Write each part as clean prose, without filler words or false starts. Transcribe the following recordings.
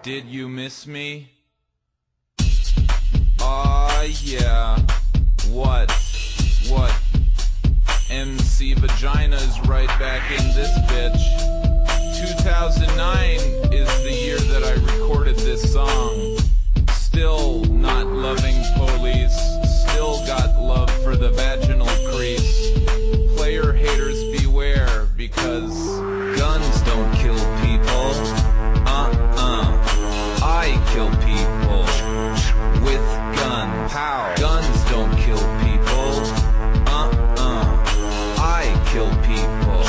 Did you miss me? Yeah. What? MC Vagina's right back in this bitch. 2009 is the year that I recorded this song. Still not loving police. Still got love for the vaginal crease. Player haters beware, because guns don't kill people. I kill people with gun. Pow. Guns don't kill people. I kill people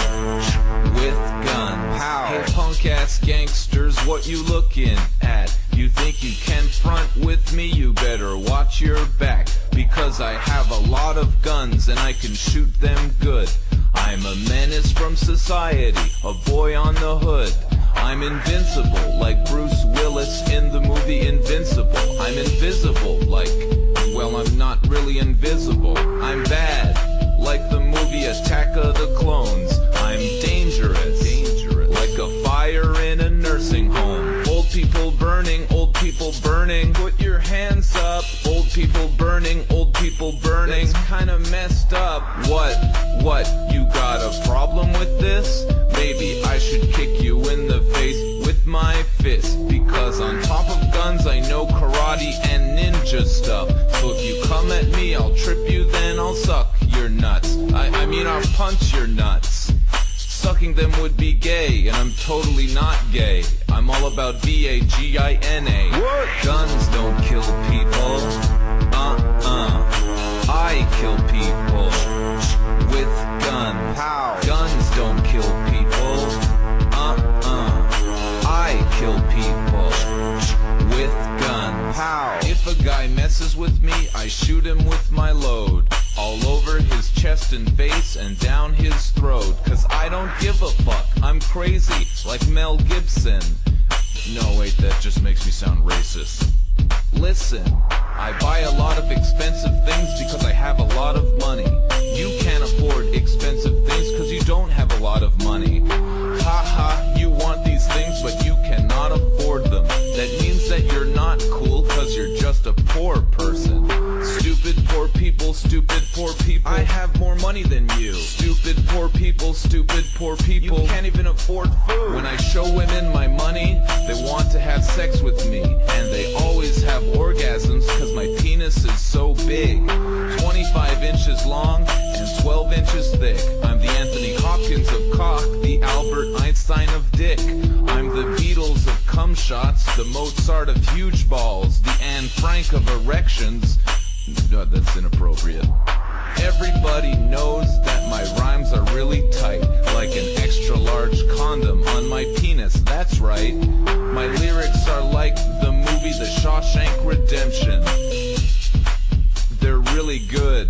with gun. Pow. Hey punk ass gangsters, what you looking at? You think you can front with me? You better watch your back, because I have a lot of guns and I can shoot them good. I'm a menace from society, a boy on the hood. I'm invincible, like Bruce Willis in the movie Invincible. I'm invisible, like, well, I'm not really invisible. I'm bad, like the movie Attack of the Clones. I'm dangerous, like a fire in a nursing home. Old people burning, put your hands up. Old people burning, that's kinda messed up. What, you got a problem with this? Maybe I should kick you in the face with my fist, because on top of guns I know karate and ninja stuff. So if you come at me, I'll trip you, then I'll suck your nuts. I mean I'll punch your nuts. Sucking them would be gay, and I'm totally not gay. I'm all about V-A-G-I-N-A. What? Guns don't kill people. I kill people with gun. How? Guns don't kill people. I kill people with gun. How? If a guy messes with me, I shoot him with my load. All over his chest and face and down his throat. Cause I don't give a fuck, I'm crazy, like Mel Gibson. No wait, that just makes me sound racist. Listen, I buy a lot of expensive things because I have a lot of money. You can't afford expensive things cause you don't have a lot of money. Haha, you want these things but you cannot afford them. That means that you're not cool cause you're just a poor person. Stupid poor people, I have more money than you. Stupid poor people, you can't even afford food. When I show women my money, they want to have sex with me. And they always have orgasms cause my penis is so big. 25 inches long and 12 inches thick. I'm the Anthony Hopkins of cock, the Albert Einstein of dick. I'm the Beatles of cum shots, the Mozart of huge balls, the Anne Frank of erections. No, that's inappropriate. Everybody knows that my rhymes are really tight, like an extra large condom on my penis, that's right. My lyrics are like the movie The Shawshank Redemption. They're really good.